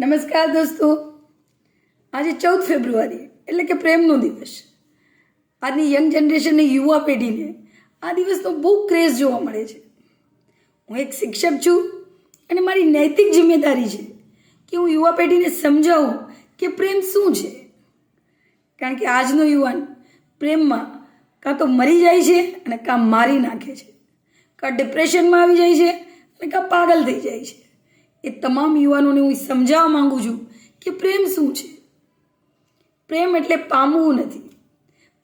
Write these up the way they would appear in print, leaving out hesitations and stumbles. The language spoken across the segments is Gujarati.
નમસ્કાર દોસ્તો, આજે 14 ફેબ્રુઆરી એટલે કે પ્રેમનો દિવસ. આજની યંગ જનરેશનની યુવા પેઢીને આ દિવસનો બહુ ક્રેઝ જોવા મળે છે. હું એક શિક્ષક છું અને મારી નૈતિક જિમ્મેદારી છે કે હું યુવા પેઢીને સમજાવું કે પ્રેમ શું છે. કારણ કે આજનો યુવાન પ્રેમમાં કાં તો મરી જાય છે અને કાં મારી નાખે છે, કાં ડિપ્રેશનમાં આવી જાય છે અને કાં પાગલ થઈ જાય છે. એ તમામ યુવાનોને હું સમજાવવા માગું છું કે પ્રેમ શું છે. પ્રેમ એટલે પામવું નથી,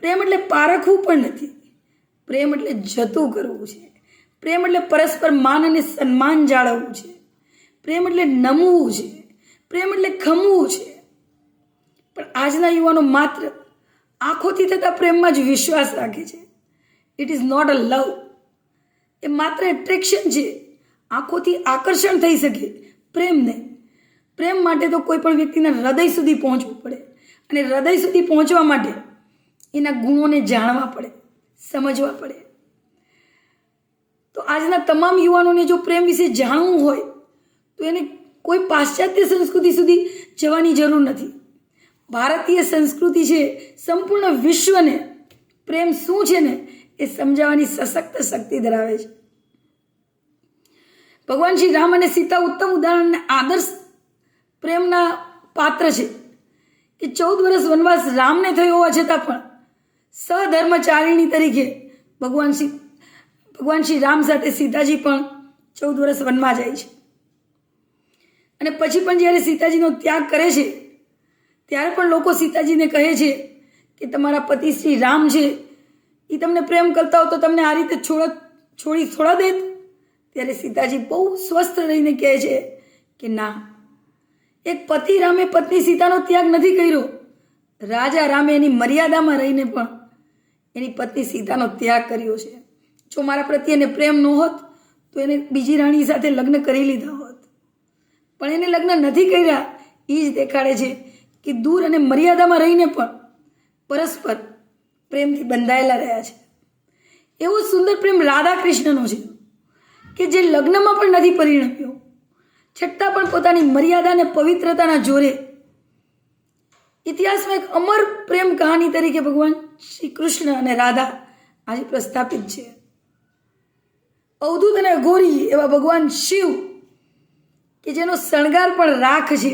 પ્રેમ એટલે પારખવું પણ નથી, પ્રેમ એટલે જતું કરવું છે, પ્રેમ એટલે પરસ્પર માન અને સન્માન જાળવવું છે, પ્રેમ એટલે નમવું છે, પ્રેમ એટલે ખમવું છે. પણ આજના યુવાનો માત્ર આંખોથી થતા પ્રેમમાં જ વિશ્વાસ રાખે છે. ઇટ ઇઝ નોટ અ લવ. એ માત્ર એટ્રેક્શન છે. આંખોથી આકર્ષણ થઈ શકે, પ્રેમ નહીં. પ્રેમ માટે તો કોઈ પણ વ્યક્તિના હૃદય સુધી પહોંચવું પડે અને હૃદય સુધી પહોંચવા માટે એના ગુણોને જાણવા પડે, સમજવા પડે. તો આજના તમામ યુવાનોને જો પ્રેમ વિશે જાણવું હોય તો એને કોઈ પાશ્ચાત્ય સંસ્કૃતિ સુધી જવાની જરૂર નથી. ભારતીય સંસ્કૃતિ છે સંપૂર્ણ વિશ્વને પ્રેમ શું છે ને એ સમજાવવાની સશક્ત શક્તિ ધરાવે છે. ભગવાન શ્રી રામ અને સીતા ઉત્તમ ઉદાહરણ અને આદર્શ પ્રેમના પાત્ર છે કે 14 વર્ષ વનવાસ રામને થયો હોવા છતાં પણ સહધર્મચારિણી તરીકે ભગવાન શ્રી રામ સાથે સીતાજી પણ 14 વર્ષ વનમાં જાય છે. અને પછી પણ જ્યારે સીતાજીનો ત્યાગ કરે છે ત્યારે પણ લોકો સીતાજીને કહે છે કે તમારા પતિ શ્રી રામ છે એ તમને પ્રેમ કરતા હો તો તમને આ રીતે છોડી થોડા દેત. ત્યારે સીતાજી બહુ સ્વસ્થ રહીને કહે છે કે ના, એક પતિ રામે પત્ની સીતાનો ત્યાગ નથી કર્યો. રાજા રામે એની મર્યાદામાં રહીને પણ એની પત્ની સીતાનો ત્યાગ કર્યો છે. જો મારા પ્રત્યે એને પ્રેમ ન હોત તો એને બીજી રાણી સાથે લગ્ન કરી લીધા હોત. પણ એને લગ્ન નથી કર્યા. એ જ દેખાડે છે કે દૂર અને મર્યાદામાં રહીને પણ પરસ્પર પ્રેમથી બંધાયેલા રહ્યા છે. એવો સુંદર પ્રેમ રાધા કૃષ્ણનો છે કે જે લગ્નમાં પણ નથી પરિણમ્યો, છતાં પણ પોતાની મર્યાદા અને પવિત્રતાના જોરે ઇતિહાસમાં એક અમર પ્રેમ કહાની તરીકે ભગવાન શ્રી કૃષ્ણ અને રાધા આજે પ્રસ્થાપિત છે. અવધૂત અને અઘોરી એવા ભગવાન શિવ કે જેનો શણગાર પણ રાખ છે,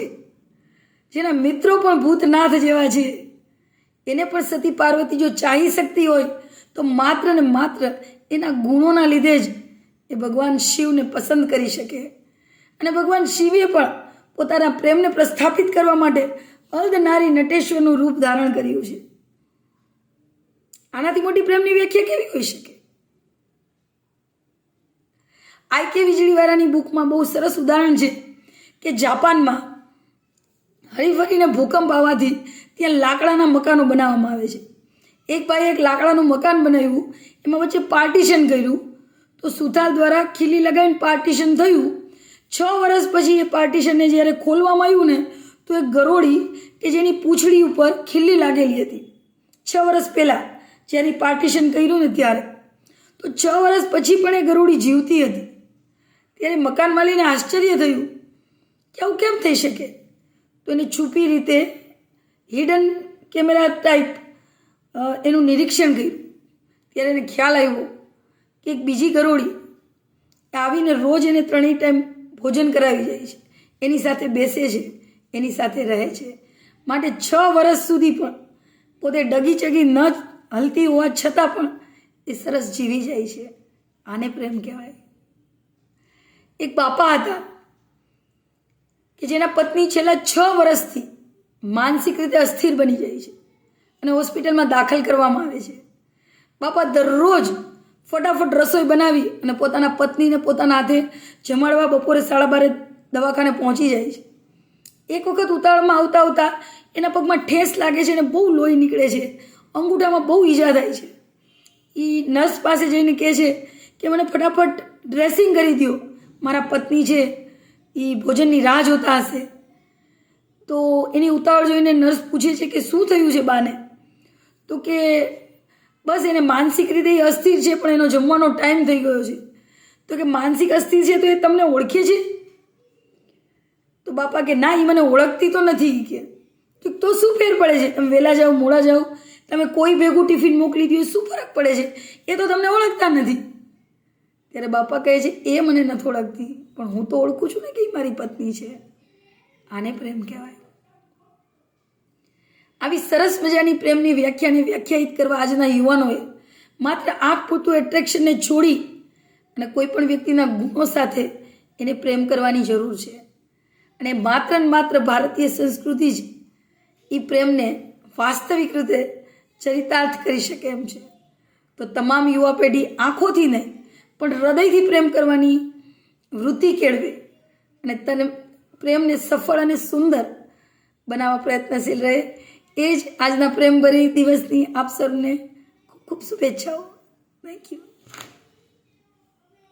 જેના મિત્રો પણ ભૂતનાથ જેવા છે, એને પણ સતી પાર્વતી જો ચાહી શકતી હોય તો માત્ર ને માત્ર એના ગુણોના લીધે જ એ ભગવાન શિવને પસંદ કરી શકે. અને ભગવાન શિવે પણ પોતાના પ્રેમને પ્રસ્થાપિત કરવા માટે અર્ધનારી નટેશ્વરનું રૂપ ધારણ કર્યું છે. આનાથી મોટી પ્રેમની વ્યાખ્યા કેવી હોઈ શકે? આઈ.કે. વીજળીવાળાની બુકમાં બહુ સરસ ઉદાહરણ છે કે જાપાનમાં હરીફરીને ભૂકંપ આવવાથી ત્યાં લાકડાના મકાનો બનાવવામાં આવે છે. એક ભાઈએ એક લાકડાનું મકાન બનાવ્યું, એમાં વચ્ચે પાર્ટીશન કર્યું, તો સુથાર દ્વારા ખીલી લગાવીને પાર્ટીશન થયું. 6 વર્ષ પછી એ પાર્ટીશનને જ્યારે ખોલવામાં આવ્યું ને તો એક ગરોળી કે જેની પૂંછડી ઉપર ખીલી લાગેલી હતી 6 વર્ષ પહેલાં જ્યારે પાર્ટીશન કર્યું ને ત્યારે, તો 6 વર્ષ પછી પણ એ ગરોળી જીવતી હતી. ત્યારે મકાન માલીને આશ્ચર્ય થયું કે આવું કેમ થઈ શકે? તો એની છુપી રીતે હિડન કેમેરા ટાઈપ એનું નિરીક્ષણ કર્યું. ત્યારે એને ખ્યાલ આવ્યો કે એક બીજી ગરોળી આવીને રોજ એને 3 ટાઈમ ભોજન કરાવી જાય છે, એની સાથે બેસે છે, એની સાથે રહે છે. માટે 6 વર્ષ સુધી પણ પોતે ડગી ચગી ન હલતી હોવા છતાં પણ એ સરસ જીવી જાય છે. આને પ્રેમ કહેવાય. એક બાપા હતા કે જેના પત્ની છેલ્લા 6 વર્ષથી માનસિક રીતે અસ્થિર બની જાય છે અને હોસ્પિટલમાં દાખલ કરવામાં આવે છે. બાપા દરરોજ ફટાફટ રસોઈ બનાવી અને પોતાના પત્નીને પોતાના હાથે જમાડવા બપોરે 12:30 દવાખાને પહોંચી જાય છે. એક વખત ઉતાવળમાં આવતા આવતા એના પગમાં ઠેસ લાગે છે અને બહુ લોહી નીકળે છે, અંગૂઠામાં બહુ ઈજા થાય છે. એ નર્સ પાસે જઈને કહે છે કે મને ફટાફટ ડ્રેસિંગ કરી દો, મારા પત્ની છે એ ભોજનની રાહ જોતા હશે. તો એની ઉતાવળ જોઈને નર્સ પૂછે છે કે શું થયું છે બાને? તો કે બસ એને માનસિક રીતે અસ્થિર છે પણ એનો જમવાનો ટાઈમ થઈ ગયો છે. તો કે માનસિક અસ્થિર છે તો એ તમને ઓળખે છે? તો તો બાપા કે ના, એ મને ઓળખતી તો નથી કે તો શું ફેર પડે છે, તમે વહેલા જાઓ મોડા જાઓ, તમે કોઈ ભેગું ટિફિન મોકલી દો, શું ફરક પડે છે, એ તો તમને ઓળખતા નથી. ત્યારે બાપા કહે છે એ મને નથી ઓળખતી, પણ હું તો ઓળખું છું ને કે એ મારી પત્ની છે. આને પ્રેમ કહેવાય. આવી સરસ મજાની પ્રેમની વ્યાખ્યાને વ્યાખ્યાયિત કરવા આજના યુવાનોએ માત્ર આંખ પૂરતું એટ્રેક્શનને છોડી અને કોઈ પણ વ્યક્તિના ગુણો સાથે એને પ્રેમ કરવાની જરૂર છે. અને માત્ર ને માત્ર ભારતીય સંસ્કૃતિ જ એ પ્રેમને વાસ્તવિક રીતે ચરિતાર્થ કરી શકે એમ છે. તો તમામ યુવા પેઢી આંખોથી નહીં પણ હૃદયથી પ્રેમ કરવાની વૃત્તિ કેળવે અને તને પ્રેમને સફળ અને સુંદર બનાવવા પ્રયત્નશીલ રહે. એ જ આજના પ્રેમભરી દિવસની આપ સૌને ખૂબ ખૂબ શુભેચ્છાઓ. Thank you.